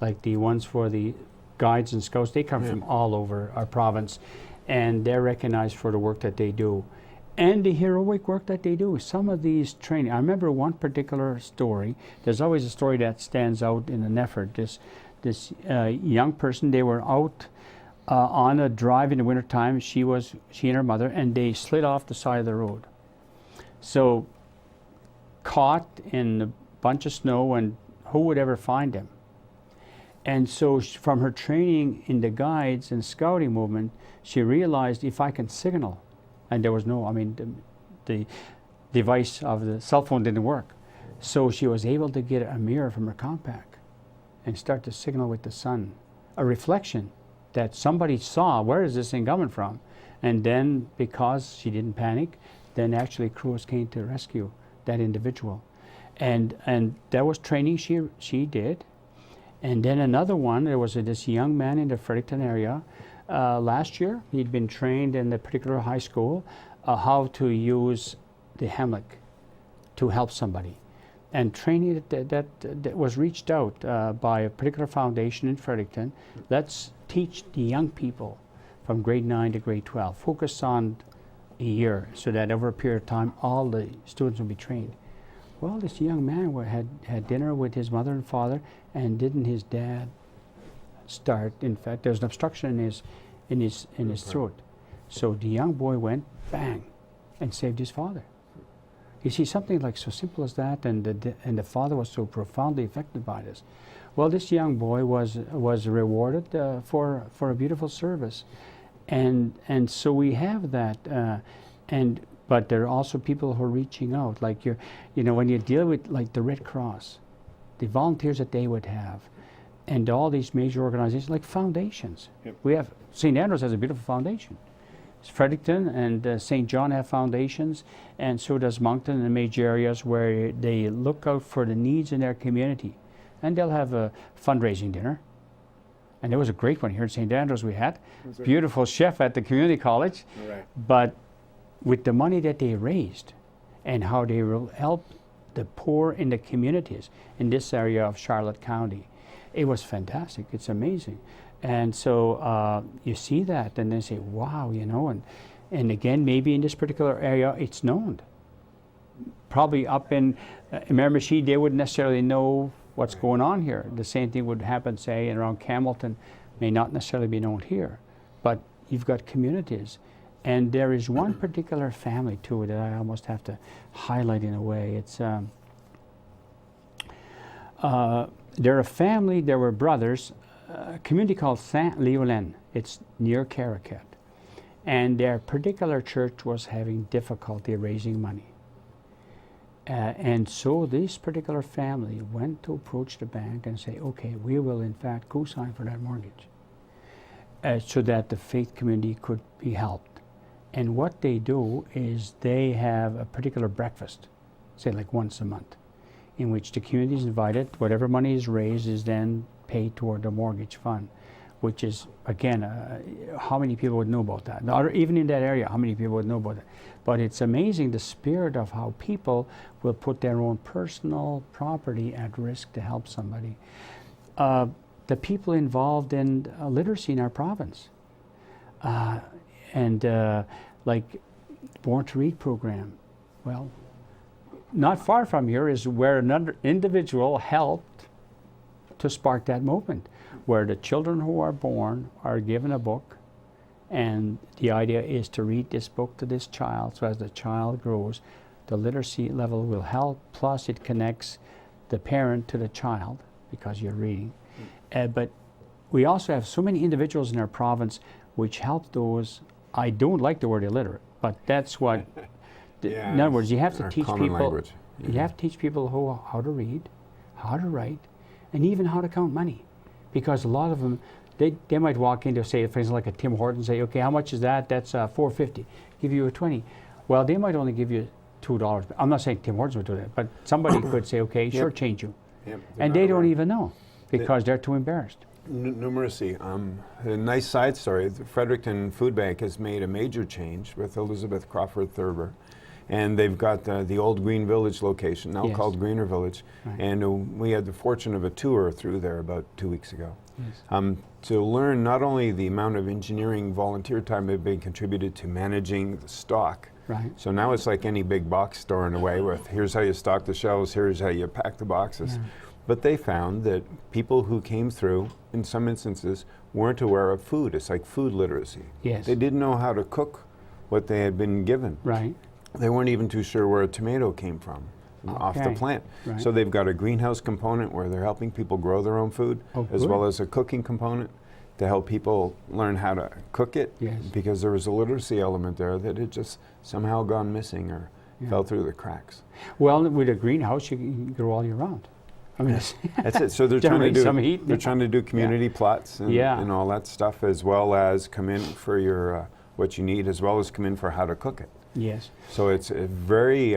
[SPEAKER 2] like the ones for the guides and scouts. They come from all over our province, and they're recognized for the work that they do, and the heroic work that they do. Some of these training. I remember one particular story. There's always a story that stands out in an effort. This young person, they were out on a drive in the wintertime, she and her mother, and they slid off the side of the road. So, caught in a bunch of snow, and who would ever find them? And so from her training in the guides and scouting movement, she realized if I can signal, and there was the device of the cell phone didn't work. So she was able to get a mirror from her compact and start to signal with the sun, a reflection that somebody saw, where is this thing coming from? And then, because she didn't panic, then actually crews came to rescue that individual. And that was training she did. And then another one, there was this young man in the Fredericton area last year. He'd been trained in a particular high school how to use the hammock to help somebody. And training that was reached out by a particular foundation in Fredericton. Let's teach the young people from grade 9 to grade 12. Focus on a year so that over a period of time all the students will be trained. Well, this young man had dinner with his mother and father, and didn't his dad start? In fact, there was an obstruction in his throat. So the young boy went bang and saved his father. You see, something like so simple as that, and the father was so profoundly affected by this. Well, this young boy was rewarded for a beautiful service, and so we have that, and but there are also people who are reaching out. Like when you deal with like the Red Cross, the volunteers that they would have, and all these major organizations like foundations.
[SPEAKER 1] Yep.
[SPEAKER 2] We have St. Andrews has a beautiful foundation. Fredericton and St. John have foundations, and so does Moncton and the major areas where they look out for the needs in their community. And they'll have a fundraising dinner. And there was a great one here in St. Andrews we had. Beautiful chef at the community college.
[SPEAKER 1] Right.
[SPEAKER 2] But with the money that they raised and how they will help the poor in the communities in this area of Charlotte County, it was fantastic. It's amazing. And so you see that and then say, wow, and again, maybe in this particular area, it's known. Probably up in Miramichi, they wouldn't necessarily know what's going on here. The same thing would happen, say, around Campbellton, may not necessarily be known here. But you've got communities. And there is one particular family, too, that I almost have to highlight in a way. It's they're a family, there were brothers, a community called Saint-Léolin. It's near Caracat. And their particular church was having difficulty raising money. And so this particular family went to approach the bank and say, okay, we will in fact co-sign for that mortgage so that the faith community could be helped. And what they do is they have a particular breakfast, say like once a month, in which the community is invited. Whatever money is raised is then paid toward the mortgage fund, which is, again, how many people would know about that? Or even in that area, how many people would know about that? But it's amazing the spirit of how people will put their own personal property at risk to help somebody. The people involved in literacy in our province, like Born to Read program. Well, not far from here is where another individual helped to spark that movement, where the children who are born are given a book, and the idea is to read this book to this child, so as the child grows, the literacy level will help, plus it connects the parent to the child, because you're reading. But we also have so many individuals in our province which help those, I don't like the word illiterate, but that's what, in other words, you have to teach people, you have to teach people how to read, how to write, and even how to count money. Because a lot of them, they might walk into, say, for instance, like a Tim Hortons, say, okay, how much is that? That's $4.50. Give you a 20. Well, they might only give you $2. I'm not saying Tim Hortons would do that, but somebody could say, okay, shortchange you.
[SPEAKER 1] Yep,
[SPEAKER 2] and they don't even know because they're too embarrassed.
[SPEAKER 1] Numeracy. A nice side story. The Fredericton Food Bank has made a major change with Elizabeth Crawford Thurber. And they've got the old Green Village location, now called Greener Village. Right. And we had the fortune of a tour through there about 2 weeks ago. Yes. To learn not only the amount of engineering volunteer time they've been contributed to managing the stock.
[SPEAKER 2] Right.
[SPEAKER 1] So now it's like any big box store in a way with here's how you stock the shelves, here's how you pack the boxes. Yeah. But they found that people who came through, in some instances, weren't aware of food. It's like food literacy.
[SPEAKER 2] Yes.
[SPEAKER 1] They didn't know how to cook what they had been given.
[SPEAKER 2] Right.
[SPEAKER 1] They weren't even too sure where a tomato came from off the plant. Right. So they've got a greenhouse component where they're helping people grow their own food, as well as a cooking component to help people learn how to cook it, because there was a literacy element there that had just somehow gone missing or fell through the cracks.
[SPEAKER 2] Well, with a greenhouse, you can grow all year round. I mean,
[SPEAKER 1] that's it. So they're trying to do
[SPEAKER 2] some heat.
[SPEAKER 1] They're trying to do community plots and all that stuff, as well as come in for your what you need, as well as come in for how to cook it.
[SPEAKER 2] Yes.
[SPEAKER 1] So it's a very,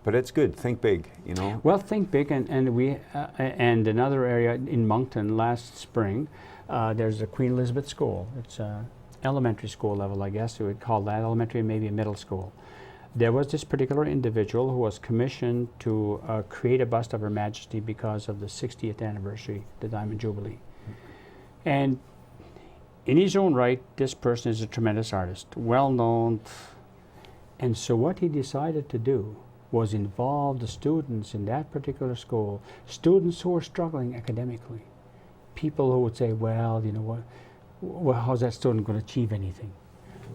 [SPEAKER 1] but it's good. Think big, you know.
[SPEAKER 2] Well, think big, and we and another area in Moncton last spring, there's a Queen Elizabeth School. It's elementary school level, I guess you would call that elementary, maybe a middle school. There was this particular individual who was commissioned to create a bust of Her Majesty because of the 60th anniversary, the Diamond Jubilee. And in his own right, this person is a tremendous artist, well known. And so what he decided to do was involve the students in that particular school, students who were struggling academically, people who would say, well, you know what, how's that student going to achieve anything?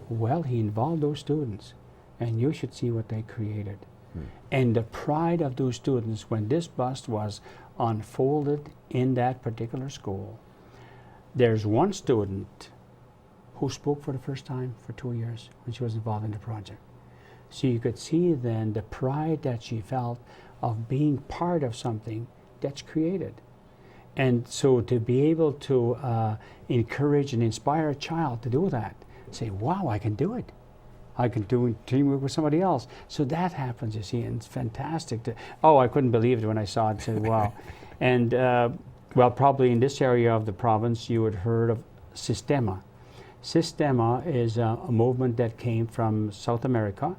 [SPEAKER 2] Well, he involved those students, and you should see what they created. And the pride of those students when this bust was unfolded in that particular school. There's one student who spoke for the first time for 2 years when she was involved in the project. So you could see then the pride that she felt of being part of something that's created. And so to be able to encourage and inspire a child to do that, say, wow, I can do it. I can do teamwork with somebody else. So that happens, you see, and it's fantastic. I couldn't believe it when I saw it. Said, wow. And well, probably in this area of the province, you had heard of Sistema. Sistema is a movement that came from South America,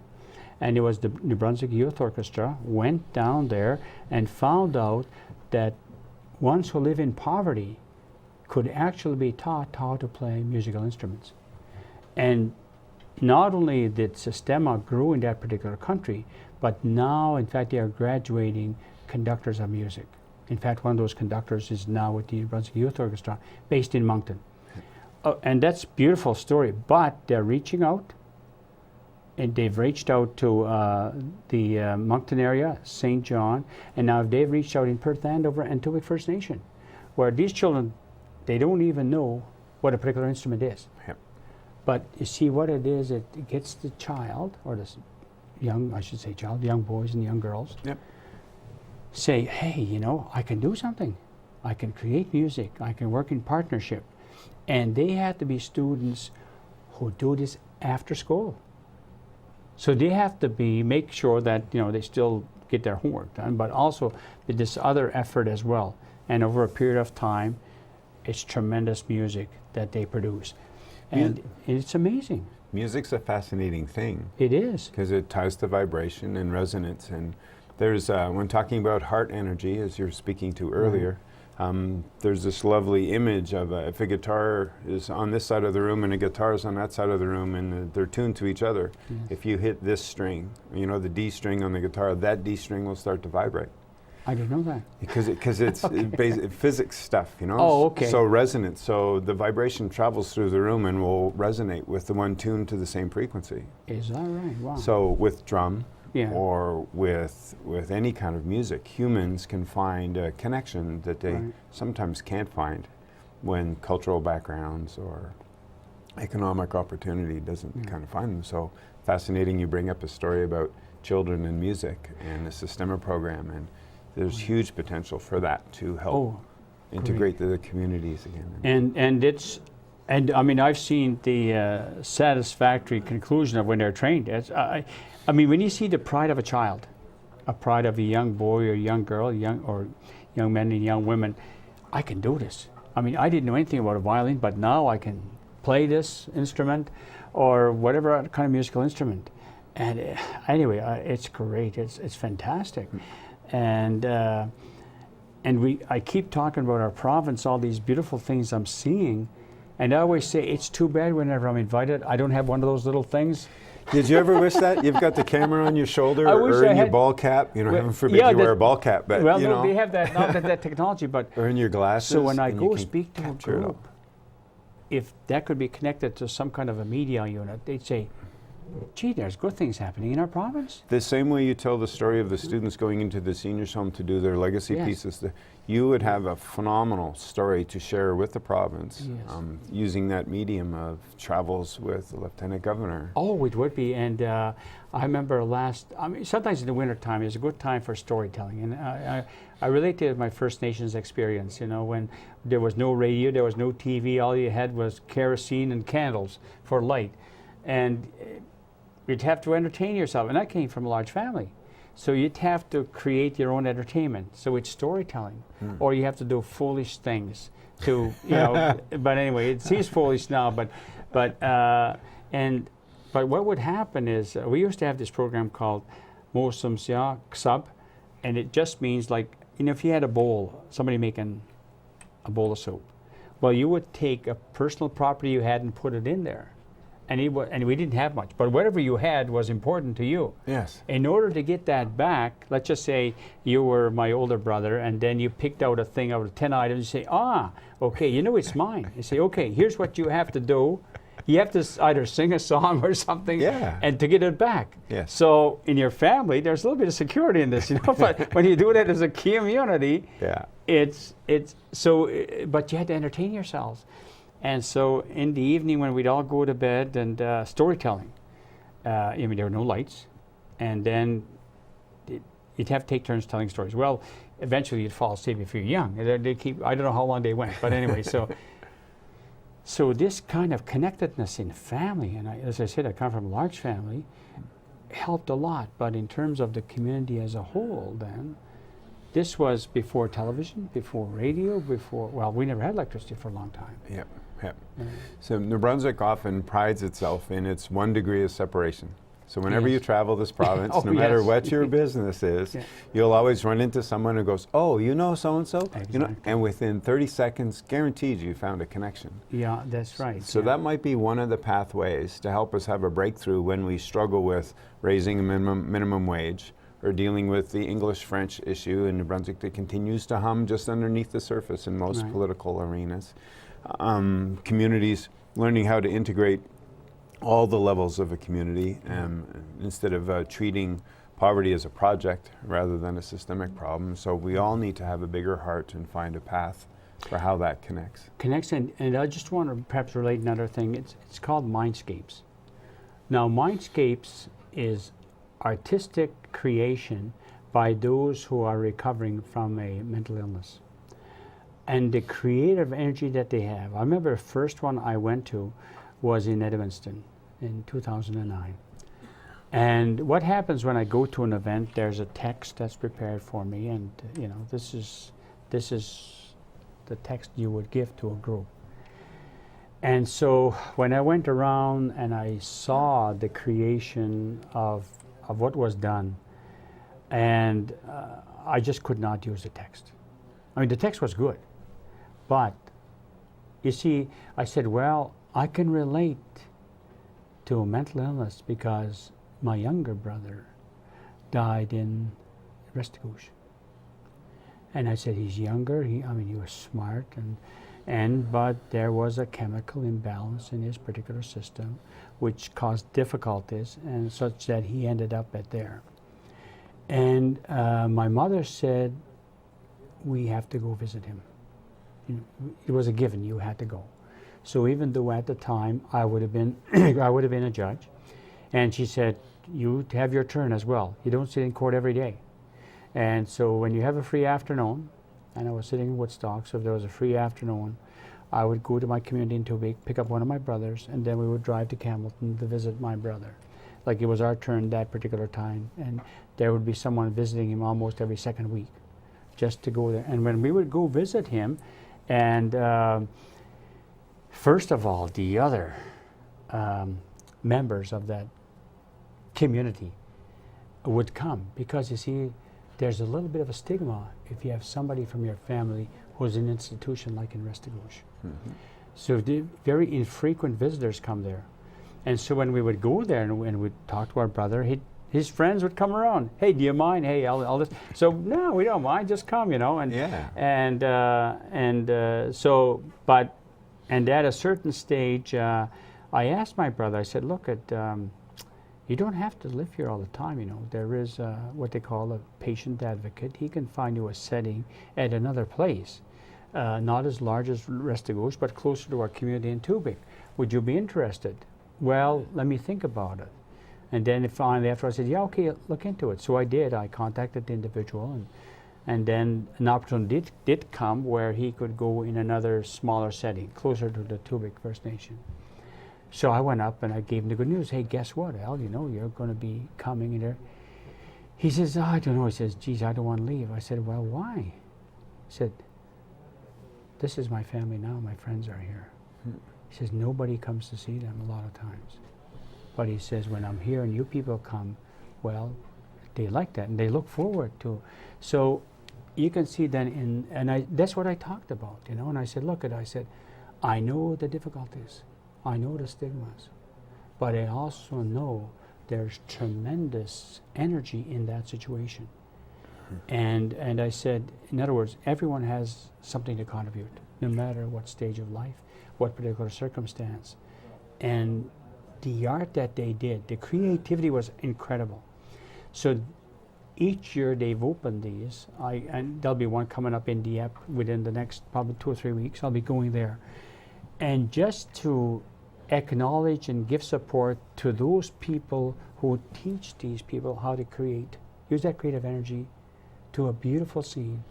[SPEAKER 2] and it was the New Brunswick Youth Orchestra went down there and found out that ones who live in poverty could actually be taught how to play musical instruments. And not only did Sistema grow in that particular country, but now, in fact, they are graduating conductors of music. In fact, one of those conductors is now with the New Brunswick Youth Orchestra, based in Moncton. And that's a beautiful story, but they're reaching out, and they've reached out to the Moncton area, St. John, and now they've reached out in Perth Andover and Tuwick First Nation, where these children, they don't even know what a particular instrument is.
[SPEAKER 1] Yep.
[SPEAKER 2] But you see what it is, it gets the child, or the young boys and young girls,
[SPEAKER 1] Yep.
[SPEAKER 2] say, hey, you know, I can do something. I can create music. I can work in partnership. And they have to be students who do this after school. So they have to make sure that, you know, they still get their homework done, but also with this other effort as well. And over a period of time, it's tremendous music that they produce. And it's amazing.
[SPEAKER 1] Music's a fascinating thing.
[SPEAKER 2] It is.
[SPEAKER 1] Because it ties to vibration and resonance. And there's, when talking about heart energy, as you're speaking to earlier, there's this lovely image of if a guitar is on this side of the room and a guitar is on that side of the room and they're tuned to each other, if you hit this string, you know, the D string on the guitar, that D string will start to vibrate.
[SPEAKER 2] I didn't know that.
[SPEAKER 1] Because it's physics stuff, you know?
[SPEAKER 2] Oh, okay.
[SPEAKER 1] So resonance, so the vibration travels through the room and will resonate with the one tuned to the same frequency.
[SPEAKER 2] Is that right? Wow.
[SPEAKER 1] So with drum,
[SPEAKER 2] Yeah.
[SPEAKER 1] or with any kind of music, humans can find a connection that they sometimes can't find when cultural backgrounds or economic opportunity doesn't kind of find them. So fascinating you bring up a story about children and music and the Sistema program, and there's huge potential for that to help integrate the communities again.
[SPEAKER 2] And I mean, I've seen the satisfactory conclusion of when they're trained. I mean, when you see the pride of a child, a pride of a young boy or young girl, young men and young women, I can do this. I mean, I didn't know anything about a violin, but now I can play this instrument or whatever kind of musical instrument. And anyway, it's great. It's fantastic. And I keep talking about our province, all these beautiful things I'm seeing. And I always say, it's too bad whenever I'm invited, I don't have one of those little things.
[SPEAKER 1] Did you ever wish that? You've got the camera on your shoulder or in your ball cap. You know, heaven forbid you wear a ball cap, but
[SPEAKER 2] well,
[SPEAKER 1] you know.
[SPEAKER 2] They have that, not that technology, but
[SPEAKER 1] or in your glasses.
[SPEAKER 2] So when I go speak to a group, if that could be connected to some kind of a media unit, they'd say, gee, there's good things happening in our province.
[SPEAKER 1] The same way you tell the story of the students going into the seniors' home to do their legacy pieces, you would have a phenomenal story to share with the province using that medium of travels with the Lieutenant Governor.
[SPEAKER 2] Oh, it would be. And I remember sometimes in the winter time is a good time for storytelling. And I relate to my First Nations experience, you know, when there was no radio, there was no TV, all you had was kerosene and candles for light. And you'd have to entertain yourself. And I came from a large family. So you'd have to create your own entertainment. So it's storytelling. Or you have to do foolish things to, you know, but anyway, it seems foolish now, but what would happen is, we used to have this program called Mosum Sia Ksub, and it just means, like, you know, if you had a bowl, somebody making a bowl of soup, well, you would take a personal property you had and put it in there. And we didn't have much, but whatever you had was important to you.
[SPEAKER 1] Yes.
[SPEAKER 2] In order to get that back, let's just say you were my older brother, and then you picked out a thing out of 10 items. You say, okay, you know it's mine. You say, okay, here's what you have to do. You have to either sing a song or something, and to get it back.
[SPEAKER 1] Yes.
[SPEAKER 2] So in your family, there's a little bit of security in this, you know. But when you do that as a community, but you had to entertain yourselves. And so in the evening when we'd all go to bed, and storytelling, I mean, there were no lights, and then you'd have to take turns telling stories. Well, eventually you'd fall asleep if you're young. They keep, I don't know how long they went, but anyway, so this kind of connectedness in family, and as I said, I come from a large family, helped a lot. But in terms of the community as a whole, then, this was before television, before radio, well, we never had electricity for a long time.
[SPEAKER 1] Yep. So New Brunswick often prides itself in its 1 degree of separation. So whenever you travel this province, no matter what your business is, you'll always run into someone who goes, oh, you know so-and-so?
[SPEAKER 2] Exactly.
[SPEAKER 1] You know, and within 30 seconds, guaranteed you found a connection.
[SPEAKER 2] Yeah, that's right.
[SPEAKER 1] So that might be one of the pathways to help us have a breakthrough when we struggle with raising a minimum wage, or dealing with the English-French issue in New Brunswick that continues to hum just underneath the surface in most political arenas. Communities learning how to integrate all the levels of a community instead of treating poverty as a project rather than a systemic problem. So we all need to have a bigger heart and find a path for how that connects.
[SPEAKER 2] And I just want to perhaps relate another thing. It's called Mindscapes. Now, Mindscapes is artistic creation by those who are recovering from a mental illness. And the creative energy that they have. I remember the first one I went to was in Edmundston in 2009. And what happens when I go to an event, there's a text that's prepared for me, and this is the text you would give to a group. And so when I went around and I saw the creation of what was done, and I just could not use the text. I mean, the text was good, but you see, I said, well, I can relate to a mental illness because my younger brother died in Restigouche. And I said, he's younger, he was smart, but there was a chemical imbalance in his particular system which caused difficulties, and such that he ended up there. And my mother said, we have to go visit him. It was a given, you had to go. So even though at the time I would have been a judge, and she said, you have your turn as well. You don't sit in court every day. And so when you have a free afternoon, and I was sitting in Woodstock, so if there was a free afternoon, I would go to my community in Tubig, pick up one of my brothers, and then we would drive to Campbellton to visit my brother. Like it was our turn that particular time, and there would be someone visiting him almost every second week, just to go there. And when we would go visit him, and first of all, the other members of that community would come, because you see, there's a little bit of a stigma if you have somebody from your family who's in an institution like in Restigouche. Mm-hmm. So the very infrequent visitors come there. And so when we would go there and we'd talk to our brother, his friends would come around. Hey, do you mind? Hey, all this. So no, we don't mind. Just come, And and at a certain stage, I asked my brother. I said, look, you don't have to live here all the time. There is what they call a patient advocate. He can find you a setting at another place, not as large as Restigouche, but closer to our community in Tubig. Would you be interested? Well, let me think about it. And then finally, after I said, yeah, okay, look into it. So I did. I contacted the individual, and then an opportunity did come where he could go in another smaller setting, closer to the Tubig First Nation. So I went up and I gave him the good news. Hey, guess what, Al? You're going to be coming in there. He says, oh, I don't know. He says, geez, I don't want to leave. I said, well, why? He said, this is my family now. My friends are here. He says, nobody comes to see them a lot of times. But he says, when I'm here and you people come, well, they like that and they look forward to. So you can see then that's what I talked about, And I said, I know the difficulties. I know the stigmas, but I also know there's tremendous energy in that situation. And I said, in other words, everyone has something to contribute, no matter what stage of life, what particular circumstance. And the art that they did, the creativity was incredible. So each year they've opened these, and there'll be one coming up in Dieppe within the next probably 2 or 3 weeks. I'll be going there. And just to acknowledge and give support to those people who teach these people how to use that creative energy to a beautiful scene.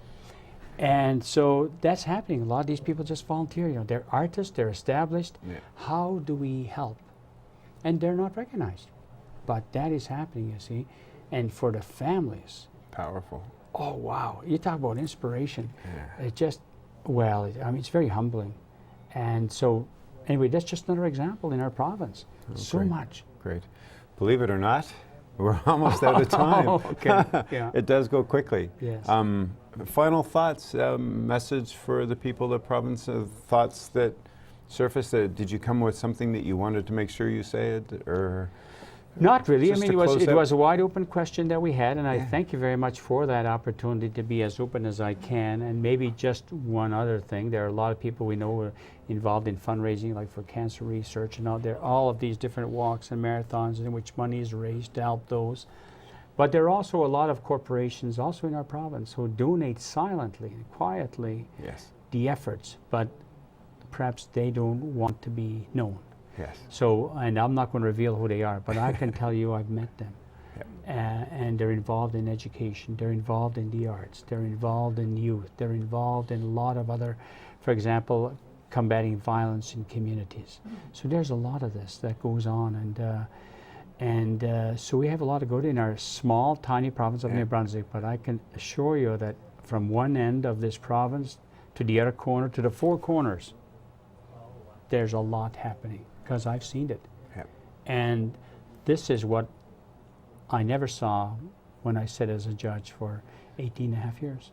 [SPEAKER 2] And so that's happening. A lot of these people just volunteer. They're artists, they're established.
[SPEAKER 1] Yeah.
[SPEAKER 2] How do we help? And they're not recognized. But that is happening, you see. And for the families,
[SPEAKER 1] Powerful.
[SPEAKER 2] oh wow, you talk about inspiration.
[SPEAKER 1] Yeah.
[SPEAKER 2] It just, it's very humbling. And so, anyway, that's just another example in our province. So
[SPEAKER 1] great.
[SPEAKER 2] much.
[SPEAKER 1] Great. Believe it or not, we're almost out of time.
[SPEAKER 2] Okay. Yeah.
[SPEAKER 1] It does go quickly.
[SPEAKER 2] Yes.
[SPEAKER 1] Final thoughts, message for the people of the province, thoughts that surfaced. Did you come with something that you wanted to make sure you said, or?
[SPEAKER 2] Not really.
[SPEAKER 1] Just
[SPEAKER 2] I mean,
[SPEAKER 1] to
[SPEAKER 2] it
[SPEAKER 1] close out?
[SPEAKER 2] was a wide open question that we had, and I thank you very much for that opportunity to be as open as I can. And maybe just one other thing: there are a lot of people we know who are involved in fundraising, like for cancer research, and all of these different walks and marathons in which money is raised to help those. But there are also a lot of corporations, also in our province, who donate silently and quietly
[SPEAKER 1] Yes.
[SPEAKER 2] the efforts, but perhaps they don't want to be known.
[SPEAKER 1] Yes.
[SPEAKER 2] So, and I'm not going to reveal who they are, but I can tell you I've met them.
[SPEAKER 1] Yep.
[SPEAKER 2] And they're involved in education, they're involved in the arts, they're involved in youth, they're involved in a lot of other, for example, combating violence in communities. So there's a lot of this that goes on, and so we have a lot of good in our small, tiny province of New Brunswick, but I can assure you that from one end of this province to the other corner, to the four corners, there's a lot happening, because I've seen it.
[SPEAKER 1] Yep.
[SPEAKER 2] And this is what I never saw when I sat as a judge for 18 and a half years.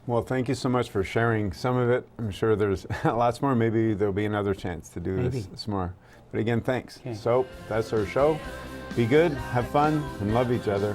[SPEAKER 1] Well, thank you so much for sharing some of it. I'm sure there's lots more. Maybe there'll be another chance to do this more. But again, thanks.
[SPEAKER 2] Okay.
[SPEAKER 1] So that's our show. Be good, have fun, and love each other.